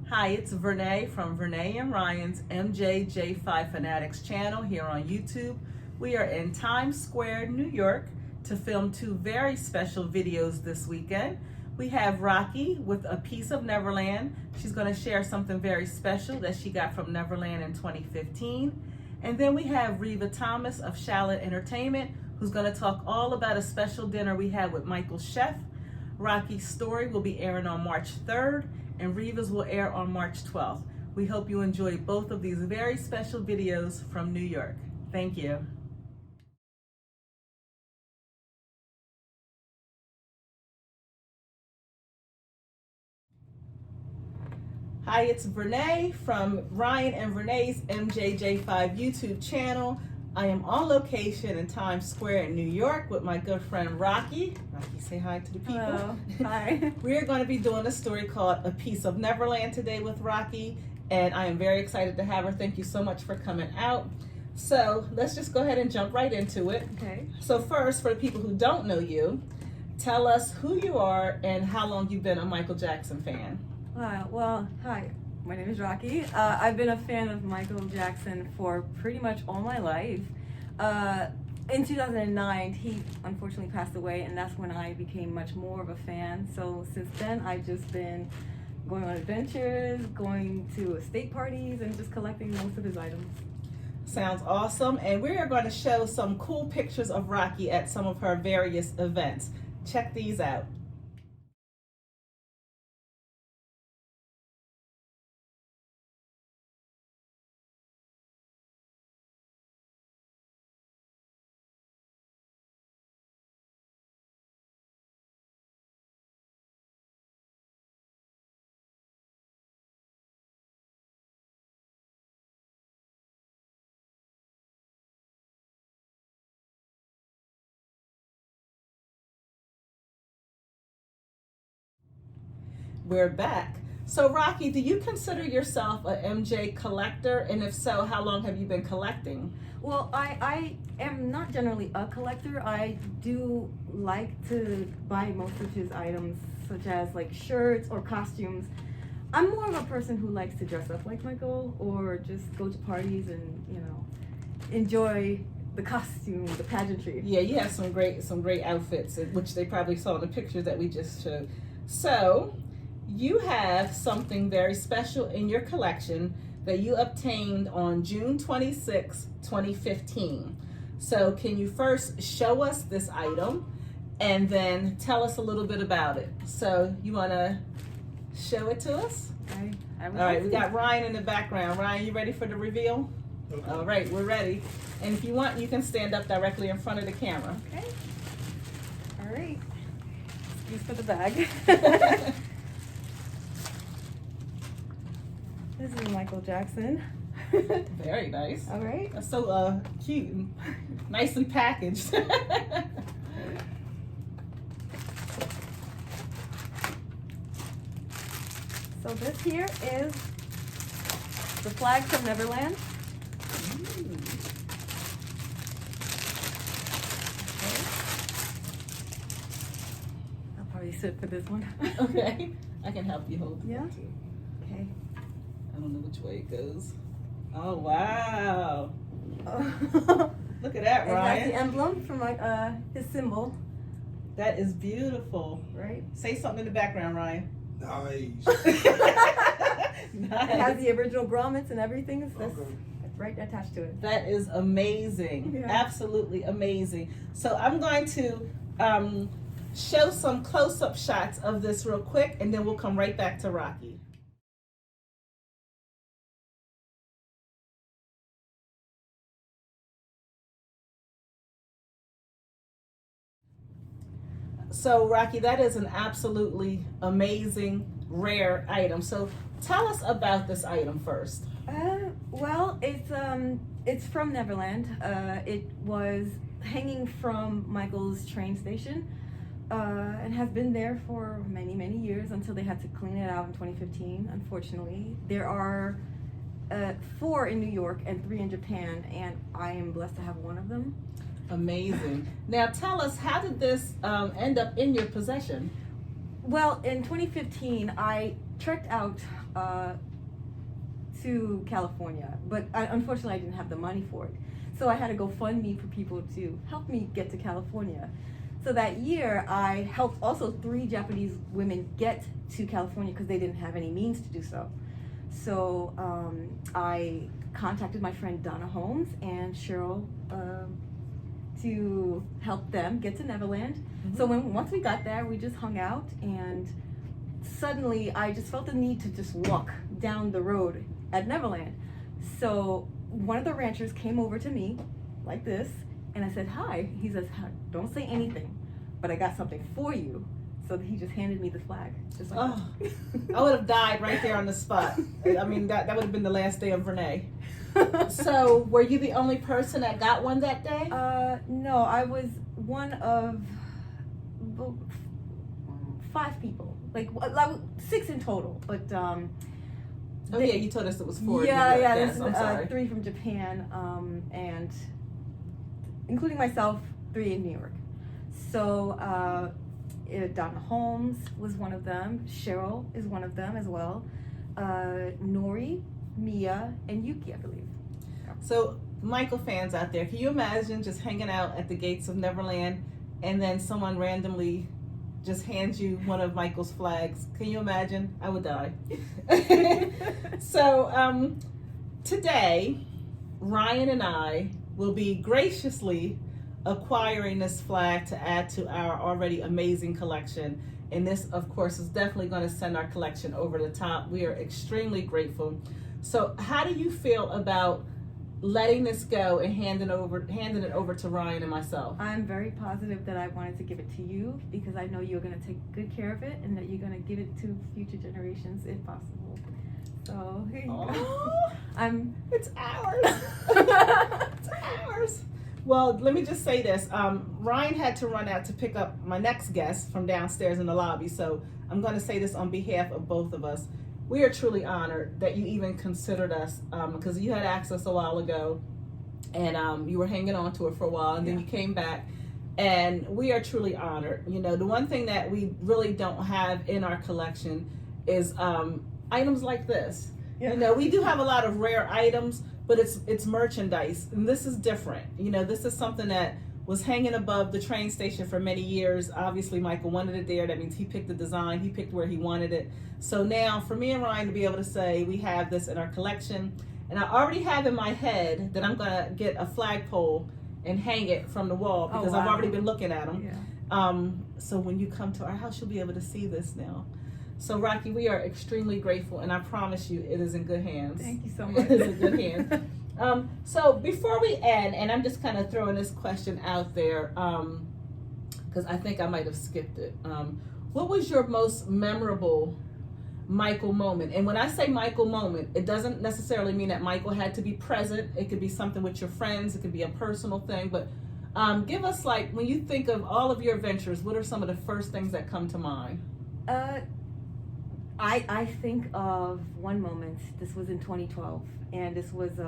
Hi, it's Vernay from Vernay and Ryan's MJJ5 Fanatics channel here on YouTube. We are in Times Square, New York to film two very special videos this weekend. We have Rocky with A Piece of Neverland. She's going to share something very special that she got from Neverland in 2015. And then we have Reva Thomas of Shallot Entertainment, who's going to talk all about a special dinner we had with Michael's chef. Rocky's story will be airing on March 3rd, and Reva's will air on March 12th. We hope you enjoy both of these very special videos from New York. Thank you. Hi, it's Vernay from Ryan and Vernay's MJJ5 YouTube channel. I am on location in Times Square in New York with my good friend Rocky. Rocky, say hi to the people. Hello. Hi. We're going to be doing a story called A Piece of Neverland today with Rocky, and I am very excited to have her. Thank you so much for coming out. So let's just go ahead and jump right into it. Okay. So first, for the people who don't know you, tell us who you are and how long you've been a Michael Jackson fan. Well, hi. My name is Rocky. I've been a fan of Michael Jackson for pretty much all my life. In 2009, he unfortunately passed away, and that's when I became much more of a fan. So since then, I've just been going on adventures, going to estate parties, and just collecting most of his items. Sounds awesome. And we are going to show some cool pictures of Rocky at some of her various events. Check these out. We're back. So Rocky, do you consider yourself a MJ collector? And if so, how long have you been collecting? Well, I am not generally a collector. I do like to buy most of his items, such as like shirts or costumes. I'm more of a person who likes to dress up like Michael, or just go to parties and, you know, enjoy the costume, the pageantry. Yeah, you have some great outfits, which they probably saw in the pictures that we just showed. So you have something very special in your collection that you obtained on June 26, 2015. So can you first show us this item and then tell us a little bit about it? So you want to show it to us? Okay. All right, we got Ryan in the background. Ryan, you ready for the reveal? Okay. All right, we're ready. And if you want, you can stand up directly in front of the camera. Okay. All right. Excuse for the bag. This is Michael Jackson. Very nice. All right. That's so cute and nice and packaged. So this here is the flag from Neverland. I'll probably sit for this one. Okay, I can help you hold it Yeah? too. Okay. I don't know which way it goes. Oh wow! Look at that, That's the Ryan. emblem from his symbol, That is beautiful. right? Say something in the background, Ryan. Nice. It has Nice. the original grommets and everything. That's Okay. right attached to it. That is amazing. Yeah. Absolutely amazing. So I'm going to show some close-up shots of this real quick, and then we'll come right back to Rocky. So Rocky, that is an absolutely amazing, rare item. So tell us about this item first. Well, it's from Neverland. It was hanging from Michael's train station, and has been there for many, many years until they had to clean it out in 2015. Unfortunately, there are 4 in New York and 3 in Japan, and I am blessed to have one of them. Amazing. Now tell us, how did this end up in your possession? Well, in 2015, I trekked out to California, but unfortunately, I didn't have the money for it. So I had to go fund me for people to help me get to California. So that year, I helped also 3 Japanese women get to California because they didn't have any means to do so. So I contacted my friend Donna Holmes and Cheryl to help them get to Neverland. Mm-hmm. So once we got there, we just hung out, and suddenly I just felt the need to just walk down the road at Neverland. So one of the ranchers came over to me like this, and I said, "Hi." He says, "Don't say anything, but I got something for you." So he just handed me the flag. Just like I would have died right there on the spot. I mean, that would have been the last day of Vernay. So, were you the only person that got one that day? No, I was one of 5 people, like 6 in total. But yeah, you told us it was 4. Yeah, yes, there's 3 from Japan, and including myself, 3 in New York. So Donna Holmes was one of them. Cheryl is one of them as well. Nori, Mia, and Yuki, I believe. So, Michael fans out there, can you imagine just hanging out at the gates of Neverland and then someone randomly just hands you one of Michael's flags? Can you imagine? I would die. So, today, Ryan and I will be graciously acquiring this flag to add to our already amazing collection. And this, of course, is definitely going to send our collection over the top. We are extremely grateful. So how do you feel about letting this go and handing it over to Ryan and myself? I'm very positive that I wanted to give it to you because I know you're going to take good care of it and that you're going to give it to future generations if possible. So here you go. It's ours. It's ours. Well, let me just say this. Ryan had to run out to pick up my next guest from downstairs in the lobby. So I'm going to say this on behalf of both of us. We are truly honored that you even considered us, because you had asked us a while ago, and you were hanging on to it for a while, and then you came back, and we are truly honored. You know, the one thing that we really don't have in our collection is items like this. Yeah. You know, we do have a lot of rare items, but it's merchandise, and this is different. You know, this is something that was hanging above the train station for many years. Obviously, Michael wanted it there. That means he picked the design. He picked where he wanted it. So now, for me and Ryan to be able to say we have this in our collection, and I already have in my head that I'm going to get a flagpole and hang it from the wall because I've already been looking at them. Yeah. So when you come to our house, you'll be able to see this now. So Rocky, we are extremely grateful, and I promise you it is in good hands. Thank you so much. It is in good hands. So before we end, and I'm just kind of throwing this question out there, because I think I might have skipped it. What was your most memorable Michael moment? And when I say Michael moment, it doesn't necessarily mean that Michael had to be present. It could be something with your friends. It could be a personal thing. But give us, like, when you think of all of your adventures, what are some of the first things that come to mind? I think of one moment. This was in 2012, and this was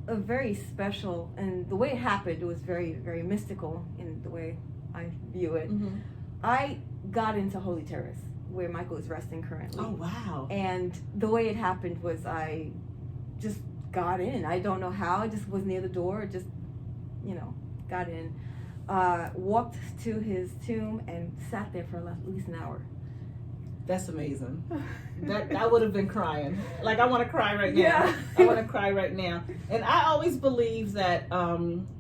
a very special, and the way it happened, it was very, very mystical in the way I view it. Mm-hmm. I got into Holy Terrace, where Michael is resting currently. Oh, wow. And the way it happened was I just got in. I don't know how. I just was near the door, just, got in. Walked to his tomb and sat there for at least an hour. That's amazing. That would have been crying. Like, I want to cry right now. Yeah. I want to cry right now. And I always believe that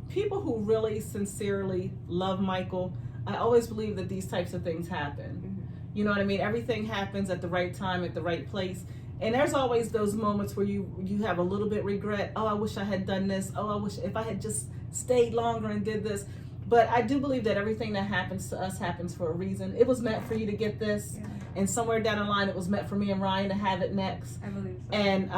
people who really sincerely love Michael, I always believe that these types of things happen. Mm-hmm. You know what I mean? Everything happens at the right time, at the right place. And there's always those moments where you have a little bit regret. Oh, I wish I had done this. Oh, I wish if I had just stayed longer and did this. But I do believe that everything that happens to us happens for a reason. It was meant for you to get this. Yeah. And somewhere down the line, it was meant for me and Ryan to have it next. I believe so. And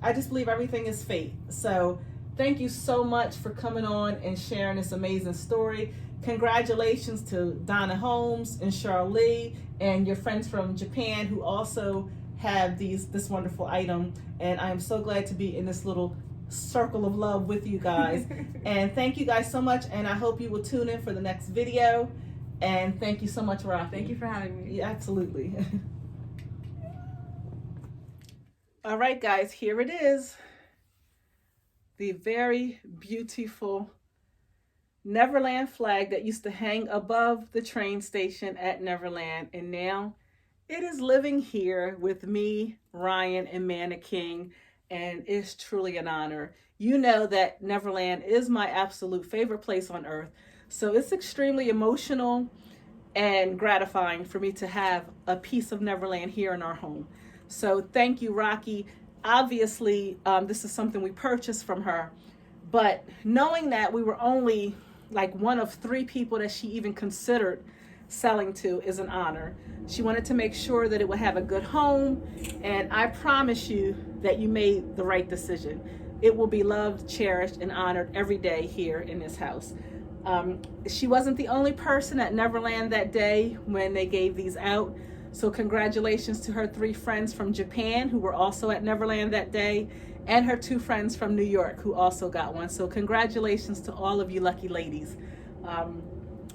I just believe everything is fate. So thank you so much for coming on and sharing this amazing story. Congratulations to Donna Holmes and Cheryl Lee and your friends from Japan who also have this wonderful item. And I am so glad to be in this little circle of love with you guys. And thank you guys so much. And I hope you will tune in for the next video. And thank you so much, Rocky. Thank you for having me. Yeah, absolutely. All right, guys, here it is. The very beautiful Neverland flag that used to hang above the train station at Neverland. And now it is living here with me, Ryan, and Manna King. And it's truly an honor. You know that Neverland is my absolute favorite place on earth. So it's extremely emotional and gratifying for me to have a piece of Neverland here in our home. So thank you, Rocky. Obviously, this is something we purchased from her, but knowing that we were only like one of 3 people that she even considered selling to is an honor. She wanted to make sure that it would have a good home, and I promise you that you made the right decision. It will be loved, cherished, and honored every day here in this house. She wasn't the only person at Neverland that day when they gave these out. So congratulations to her 3 friends from Japan who were also at Neverland that day, and her 2 friends from New York who also got one. So congratulations to all of you lucky ladies.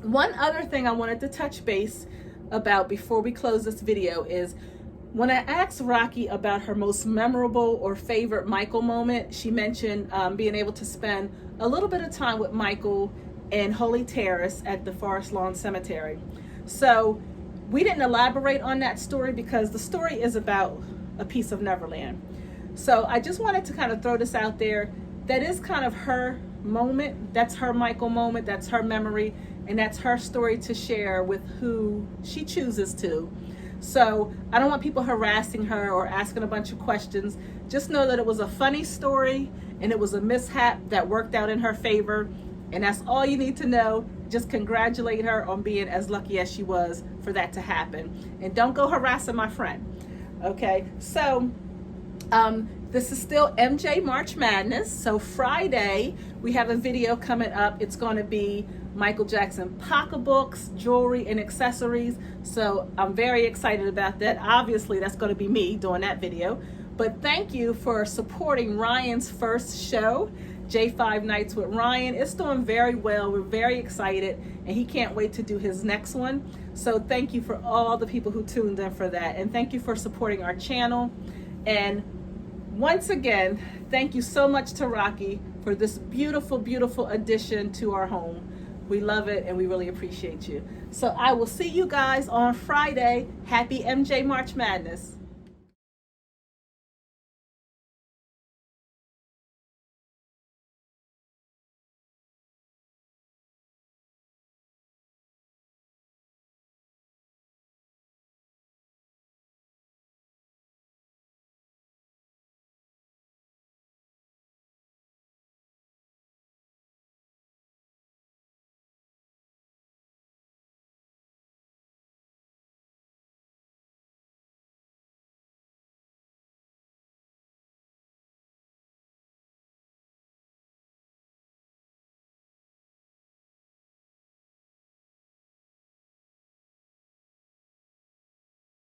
One other thing I wanted to touch base about before we close this video is when I asked Rocky about her most memorable or favorite Michael moment, she mentioned being able to spend a little bit of time with Michael in Holy Terrace at the Forest Lawn Cemetery. So we didn't elaborate on that story because the story is about a piece of Neverland. So I just wanted to kind of throw this out there. That is kind of her moment. That's her Michael moment. That's her memory. And that's her story to share with who she chooses to. So I don't want people harassing her or asking a bunch of questions. Just know that it was a funny story and it was a mishap that worked out in her favor. And that's all you need to know. Just congratulate her on being as lucky as she was for that to happen. And don't go harassing my friend. Okay, so this is still MJ March Madness. So Friday, we have a video coming up. It's going to be Michael Jackson pocketbooks, jewelry, and accessories. So I'm very excited about that. Obviously, that's going to be me doing that video. But thank you for supporting Ryan's first show, J5 Nights with Ryan. It's doing very well. We're very excited, and he can't wait to do his next one. So thank you for all the people who tuned in for that. And thank you for supporting our channel. And once again, thank you so much to Rocky for this beautiful, beautiful addition to our home. We love it and we really appreciate you. So I will see you guys on Friday. Happy MJ March Madness.